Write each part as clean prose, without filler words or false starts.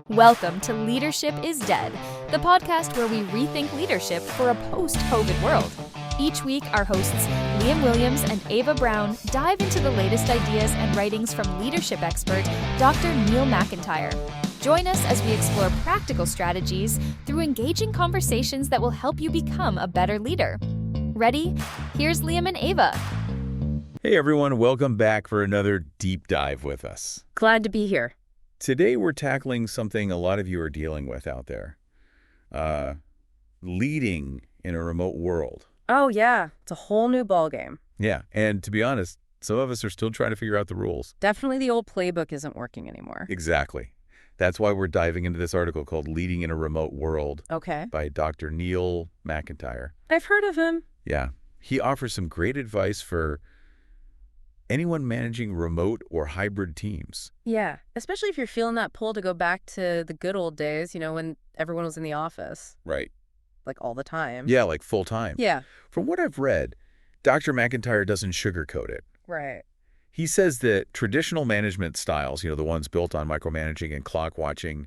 Welcome to Leadership is Dead, the podcast where we rethink leadership for a post-COVID world. Each week, our hosts Liam Williams and Ava Brown dive into the latest ideas and writings from leadership expert Dr. Neil McIntyre. Join us as we explore practical strategies through engaging conversations that will help you become a better leader. Ready? Here's Liam and Ava. Hey everyone, welcome back for another deep dive with us. Glad to be here. Today we're tackling something a lot of you are dealing with out there. Leading in a remote world. Oh yeah, it's a whole new ballgame. Yeah, and to be honest, some of us are still trying to figure out the rules. Definitely the old playbook isn't working anymore. Exactly. That's why we're diving into this article called Leading in a Remote World by Dr. Neil McIntyre. I've heard of him. Yeah. He offers some great advice for anyone managing remote or hybrid teams. Yeah, especially if you're feeling that pull to go back to the good old days, when everyone was in the office. Right. Like all the time. Yeah, like full time. Yeah. From what I've read, Dr. McIntyre doesn't sugarcoat it. Right. He says that traditional management styles, the ones built on micromanaging and clock watching,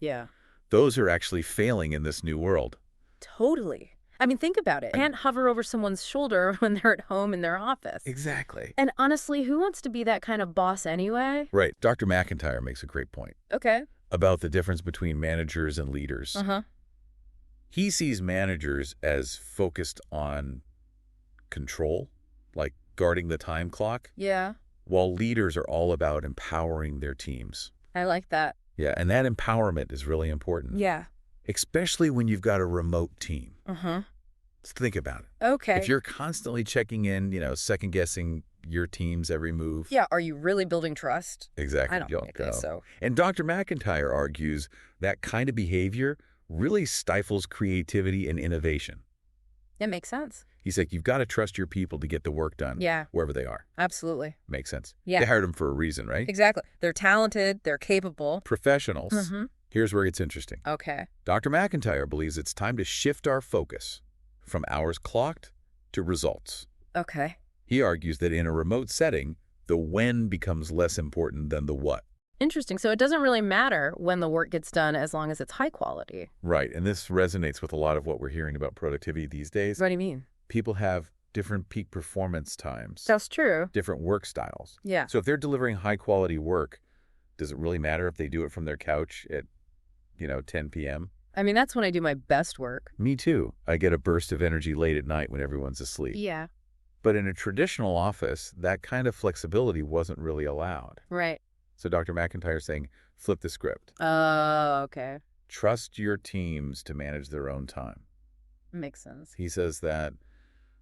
those are actually failing in this new world. Totally. I mean, think about it. You can't hover over someone's shoulder when they're at home in their office. Exactly. And honestly, who wants to be that kind of boss anyway? Right. Dr. McIntyre makes a great point. Okay. About the difference between managers and leaders. He sees managers as focused on control, like guarding the time clock. Yeah. While leaders are all about empowering their teams. I like that. Yeah, and that empowerment is really important. Yeah. Especially when you've got a remote team. Let's think about it. Okay. If you're constantly checking in, second-guessing your team's every move. Yeah, are you really building trust? Exactly. I don't think so. And Dr. McIntyre argues that kind of behavior really stifles creativity and innovation. It makes sense. He's like, you've got to trust your people to get the work done wherever they are. Absolutely. Makes sense. Yeah. They hired them for a reason, right? Exactly. They're talented. They're capable. Professionals. Here's where it's interesting. Okay. Dr. McIntyre believes it's time to shift our focus from hours clocked to results. Okay. He argues that in a remote setting, the when becomes less important than the what. Interesting. So it doesn't really matter when the work gets done as long as it's high quality. Right. And this resonates with a lot of what we're hearing about productivity these days. What do you mean? People have different peak performance times. That's true. Different work styles. Yeah. So if they're delivering high quality work, does it really matter if they do it from their couch at 10 p.m.? I mean, that's when I do my best work. Me too. I get a burst of energy late at night when everyone's asleep. Yeah. But in a traditional office, that kind of flexibility wasn't really allowed. Right. So Dr. McIntyre is saying, flip the script. Oh, okay. Trust your teams to manage their own time. Makes sense. He says that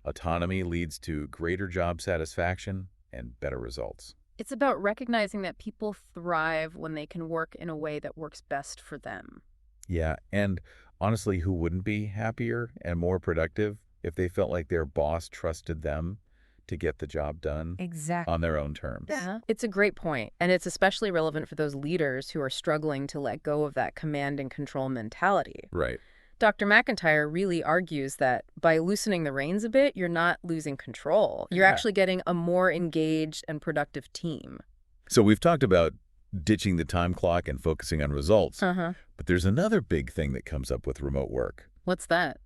autonomy leads to greater job satisfaction and better results. It's about recognizing that people thrive when they can work in a way that works best for them. Yeah, and honestly, who wouldn't be happier and more productive if they felt like their boss trusted them to get the job done on their own terms? Yeah, it's a great point. And it's especially relevant for those leaders who are struggling to let go of that command and control mentality. Right. Dr. McIntyre really argues that by loosening the reins a bit, you're not losing control. You're actually getting a more engaged and productive team. So we've talked about ditching the time clock and focusing on results. But there's another big thing that comes up with remote work. What's that?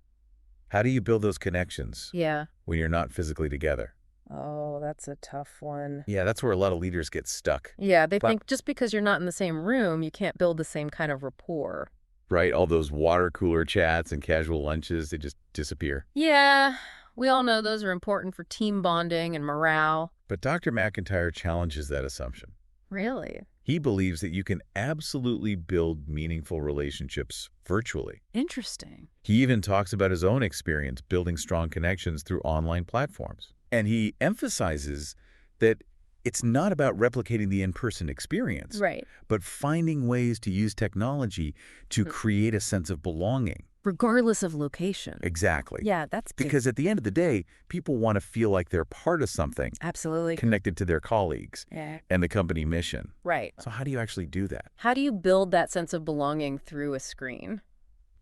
How do you build those connections when you're not physically together? Oh, that's a tough one. Yeah, that's where a lot of leaders get stuck. Yeah, they think just because you're not in the same room, you can't build the same kind of rapport. Right, all those water cooler chats and casual lunches, they just disappear. Yeah, we all know those are important for team bonding and morale. But Dr. McIntyre challenges that assumption. Really? He believes that you can absolutely build meaningful relationships virtually. Interesting. He even talks about his own experience building strong connections through online platforms. And he emphasizes that it's not about replicating the in-person experience, but finding ways to use technology to create a sense of belonging. Regardless of location. Exactly. Yeah, that's big. Because at the end of the day, people want to feel like they're part of something. Absolutely. Connected to their colleagues and the company mission. Right. So how do you actually do that? How do you build that sense of belonging through a screen?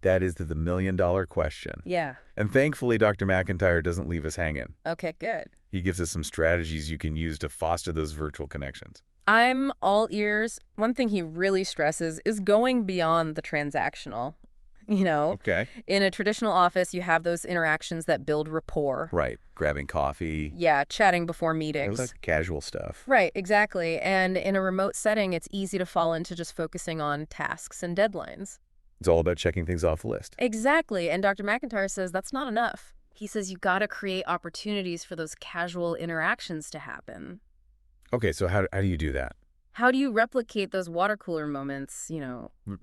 That is the million-dollar question. Yeah. And thankfully, Dr. McIntyre doesn't leave us hanging. Okay, good. He gives us some strategies you can use to foster those virtual connections. I'm all ears. One thing he really stresses is going beyond the transactional. Okay. In a traditional office, you have those interactions that build rapport. Right. Grabbing coffee. Yeah, chatting before meetings. Like casual stuff. Right, exactly. And in a remote setting, it's easy to fall into just focusing on tasks and deadlines. It's all about checking things off the list. Exactly. And Dr. McIntyre says that's not enough. He says you got to create opportunities for those casual interactions to happen. Okay, so how do you do that? How do you replicate those water cooler moments,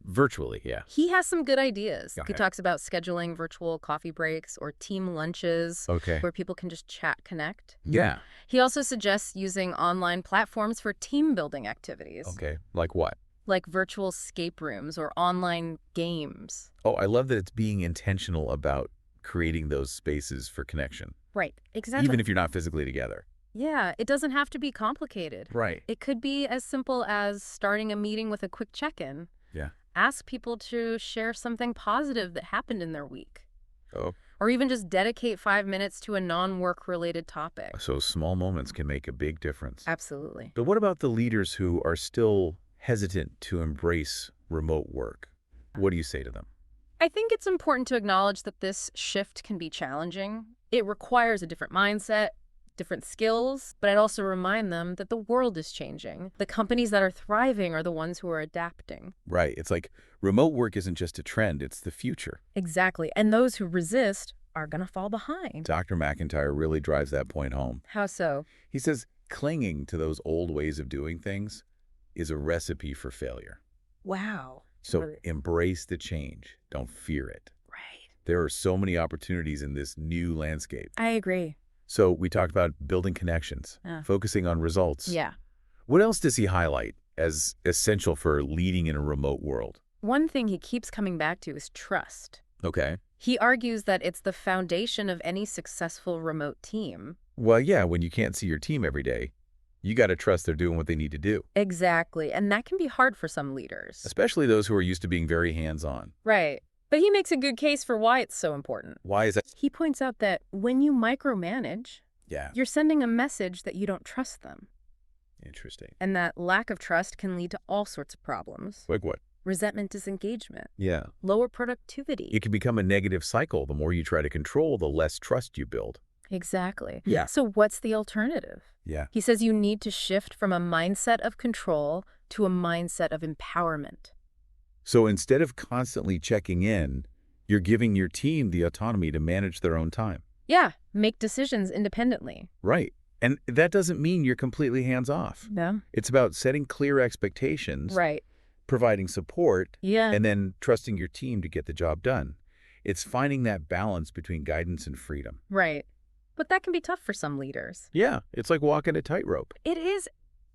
Virtually, yeah. He has some good ideas. Okay. He talks about scheduling virtual coffee breaks or team lunches where people can just chat, connect. Yeah. He also suggests using online platforms for team building activities. Okay, like what? Like virtual escape rooms or online games. Oh, I love that it's being intentional about creating those spaces for connection. Right, exactly. Even if you're not physically together. Yeah, it doesn't have to be complicated. Right. It could be as simple as starting a meeting with a quick check-in. Yeah. Ask people to share something positive that happened in their week. Oh. Or even just dedicate 5 minutes to a non-work related topic. So small moments can make a big difference. Absolutely. But what about the leaders who are still hesitant to embrace remote work? What do you say to them? I think it's important to acknowledge that this shift can be challenging. It requires a different mindset, different skills, but I'd also remind them that the world is changing. The companies that are thriving are the ones who are adapting. Right. It's like remote work isn't just a trend, it's the future. Exactly. And those who resist are going to fall behind. Dr. McIntyre really drives that point home. How so? He says clinging to those old ways of doing things is a recipe for failure. Wow. So embrace the change. Don't fear it. Right. There are so many opportunities in this new landscape. I agree. So we talked about building connections, focusing on results. Yeah. What else does he highlight as essential for leading in a remote world? One thing he keeps coming back to is trust. Okay. He argues that it's the foundation of any successful remote team. Well, yeah, when you can't see your team every day, you got to trust they're doing what they need to do. Exactly. And that can be hard for some leaders. Especially those who are used to being very hands-on. Right. But he makes a good case for why it's so important. Why is that? He points out that when you micromanage, you're sending a message that you don't trust them. Interesting. And that lack of trust can lead to all sorts of problems. Like what? Resentment, disengagement. Yeah. Lower productivity. It can become a negative cycle. The more you try to control, the less trust you build. Exactly. Yeah. So what's the alternative? Yeah. He says you need to shift from a mindset of control to a mindset of empowerment. So instead of constantly checking in, you're giving your team the autonomy to manage their own time. Yeah, make decisions independently. Right. And that doesn't mean you're completely hands-off. No. It's about setting clear expectations, Right. providing support, Yeah. and then trusting your team to get the job done. It's finding that balance between guidance and freedom. Right. But that can be tough for some leaders. Yeah, it's like walking a tightrope. It is.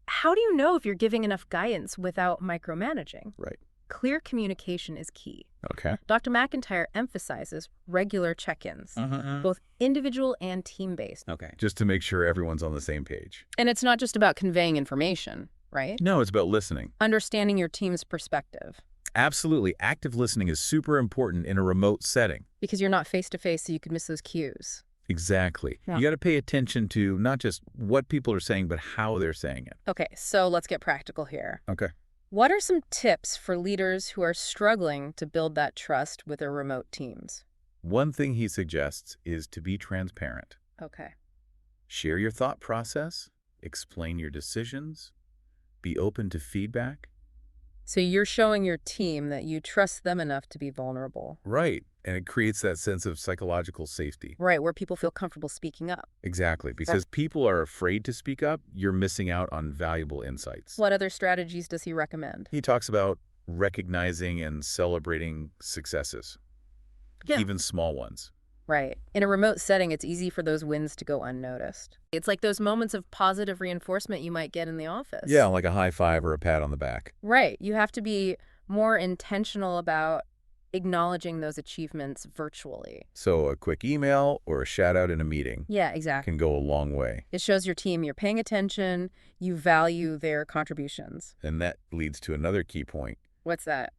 How do you know if you're giving enough guidance without micromanaging? Right. Clear communication is key. Okay. Dr. McIntyre emphasizes regular check-ins, both individual and team-based. Okay. Just to make sure everyone's on the same page. And it's not just about conveying information, right? No, it's about listening. Understanding your team's perspective. Absolutely. Active listening is super important in a remote setting. Because you're not face-to-face, so you could miss those cues. Exactly. Yeah. You got to pay attention to not just what people are saying, but how they're saying it. Okay, so let's get practical here. Okay. What are some tips for leaders who are struggling to build that trust with their remote teams? One thing he suggests is to be transparent. Okay. Share your thought process, explain your decisions, be open to feedback. So you're showing your team that you trust them enough to be vulnerable. Right. And it creates that sense of psychological safety. Right, where people feel comfortable speaking up. Exactly. Because people are afraid to speak up, you're missing out on valuable insights. What other strategies does he recommend? He talks about recognizing and celebrating successes, even small ones. Right. In a remote setting, it's easy for those wins to go unnoticed. It's like those moments of positive reinforcement you might get in the office. Yeah, like a high five or a pat on the back. Right. You have to be more intentional about acknowledging those achievements virtually. So a quick email or a shout out in a meeting Yeah, exactly. can go a long way. It shows your team you're paying attention, you value their contributions. And that leads to another key point, What's that?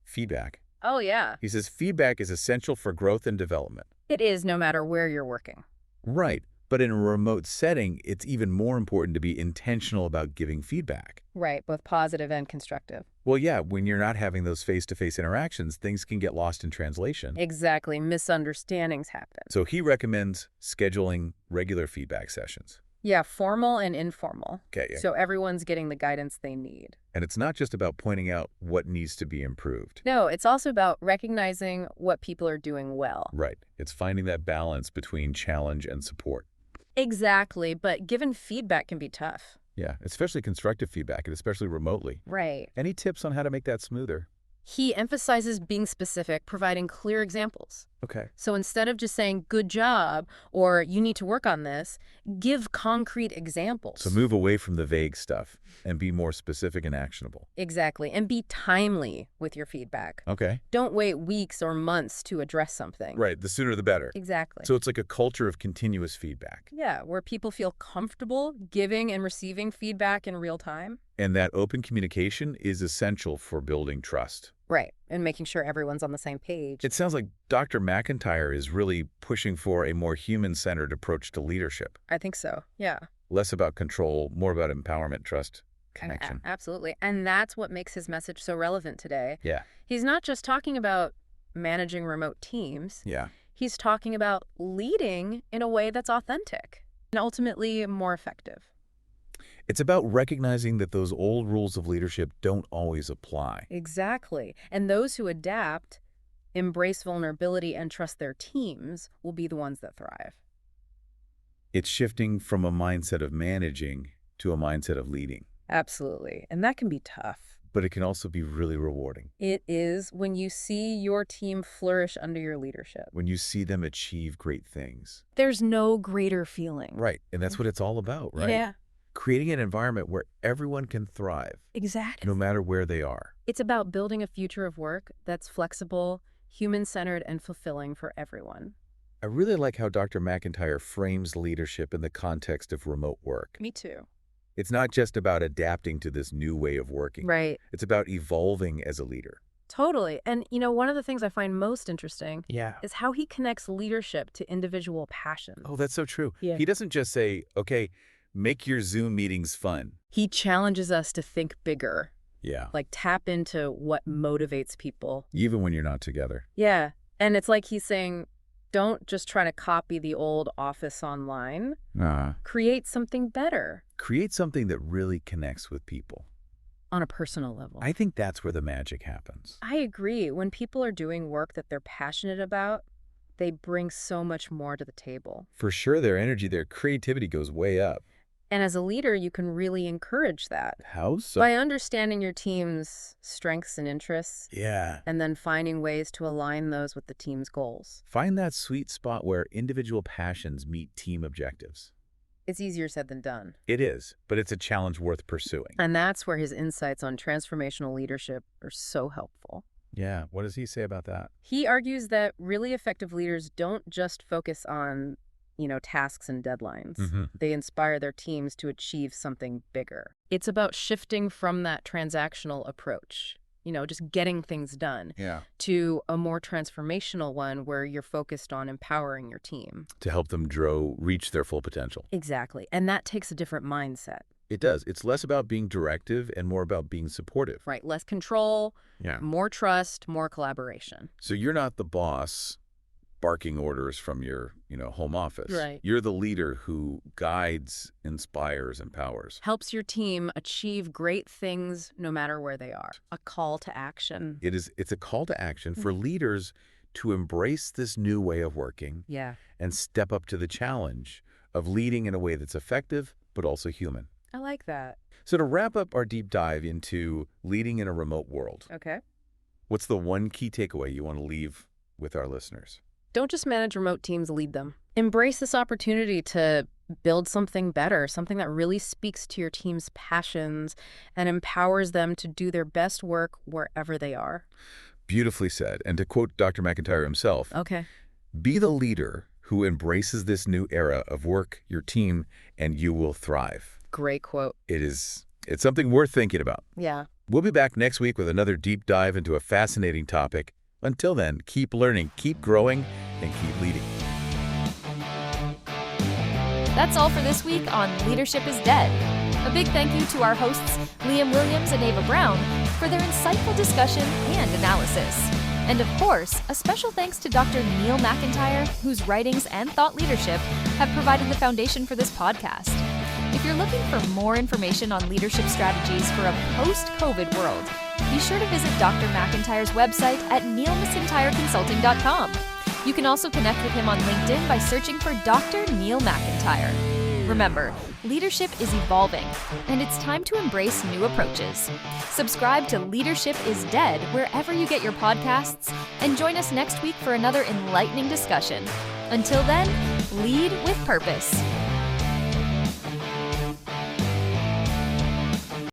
feedback. Oh, yeah. He says feedback is essential for growth and development. It is, no matter where you're working. Right. But in a remote setting, it's even more important to be intentional about giving feedback. Right, both positive and constructive. Well, yeah, when you're not having those face-to-face interactions, things can get lost in translation. Exactly, misunderstandings happen. So he recommends scheduling regular feedback sessions. Yeah, formal and informal. Okay, yeah. So everyone's getting the guidance they need. And it's not just about pointing out what needs to be improved. No, it's also about recognizing what people are doing well. Right. It's finding that balance between challenge and support. Exactly, but given feedback can be tough. Yeah, especially constructive feedback, and especially remotely. Right. Any tips on how to make that smoother? He emphasizes being specific, providing clear examples. Okay. So instead of just saying, good job, or you need to work on this, give concrete examples. So move away from the vague stuff and be more specific and actionable. Exactly. And be timely with your feedback. Okay. Don't wait weeks or months to address something. Right. The sooner the better. Exactly. So it's like a culture of continuous feedback. Yeah, where people feel comfortable giving and receiving feedback in real time. And that open communication is essential for building trust. Right. And making sure everyone's on the same page. It sounds like Dr. McIntyre is really pushing for a more human-centered approach to leadership. I think so. Yeah. Less about control, more about empowerment, trust, connection. Absolutely. And that's what makes his message so relevant today. Yeah. He's not just talking about managing remote teams. Yeah. He's talking about leading in a way that's authentic and ultimately more effective. It's about recognizing that those old rules of leadership don't always apply. Exactly. And those who adapt, embrace vulnerability, and trust their teams will be the ones that thrive. It's shifting from a mindset of managing to a mindset of leading. Absolutely. And that can be tough. But it can also be really rewarding. It is when you see your team flourish under your leadership. When you see them achieve great things. There's no greater feeling. Right. And that's what it's all about, right? Yeah. Creating an environment where everyone can thrive. Exactly. No matter where they are. It's about building a future of work that's flexible, human-centered, and fulfilling for everyone. I really like how Dr. McIntyre frames leadership in the context of remote work. Me too. It's not just about adapting to this new way of working. Right. It's about evolving as a leader. Totally. And, one of the things I find most interesting Yeah. is how he connects leadership to individual passions. Oh, that's so true. Yeah. He doesn't just say, okay, make your Zoom meetings fun. He challenges us to think bigger, Yeah. like tap into what motivates people. Even when you're not together. Yeah. And it's like he's saying, don't just try to copy the old office online. Create something better. Create something that really connects with people. On a personal level. I think that's where the magic happens. I agree. When people are doing work that they're passionate about, they bring so much more to the table. For sure, their energy, their creativity goes way up. And as a leader, you can really encourage that. How so? By understanding your team's strengths and interests. Yeah. And then finding ways to align those with the team's goals. Find that sweet spot where individual passions meet team objectives. It's easier said than done. It is, but it's a challenge worth pursuing. And that's where his insights on transformational leadership are so helpful. Yeah. What does he say about that? He argues that really effective leaders don't just focus on tasks and deadlines. They inspire their teams to achieve something bigger. It's about shifting from that transactional approach, just getting things done, to a more transformational one where you're focused on empowering your team. To help them reach their full potential. Exactly. And that takes a different mindset. It does. It's less about being directive and more about being supportive. Right. Less control, more trust, more collaboration. So you're not the boss barking orders from your, home office. Right. You're the leader who guides, inspires, empowers. Helps your team achieve great things no matter where they are. A call to action. It's a call to action for leaders to embrace this new way of working. Yeah. And step up to the challenge of leading in a way that's effective, but also human. I like that. So to wrap up our deep dive into leading in a remote world. Okay. What's the one key takeaway you want to leave with our listeners? Don't just manage remote teams, lead them. Embrace this opportunity to build something better, something that really speaks to your team's passions and empowers them to do their best work wherever they are. Beautifully said. And to quote Dr. McIntyre himself, okay, be the leader who embraces this new era of work, your team, and you will thrive. Great quote. It's something worth thinking about. Yeah. We'll be back next week with another deep dive into a fascinating topic. Until then, keep learning, keep growing, and keep leading. That's all for this week on Leadership is Dead. A big thank you to our hosts, Liam Williams and Ava Brown, for their insightful discussion and analysis. And of course, a special thanks to Dr. Neil McIntyre, whose writings and thought leadership have provided the foundation for this podcast. If you're looking for more information on leadership strategies for a post-COVID world, be sure to visit Dr. McIntyre's website at neilmcintyreconsulting.com. You can also connect with him on LinkedIn by searching for Dr. Neil McIntyre. Remember, leadership is evolving, and it's time to embrace new approaches. Subscribe to Leadership is Dead wherever you get your podcasts, and join us next week for another enlightening discussion. Until then, lead with purpose.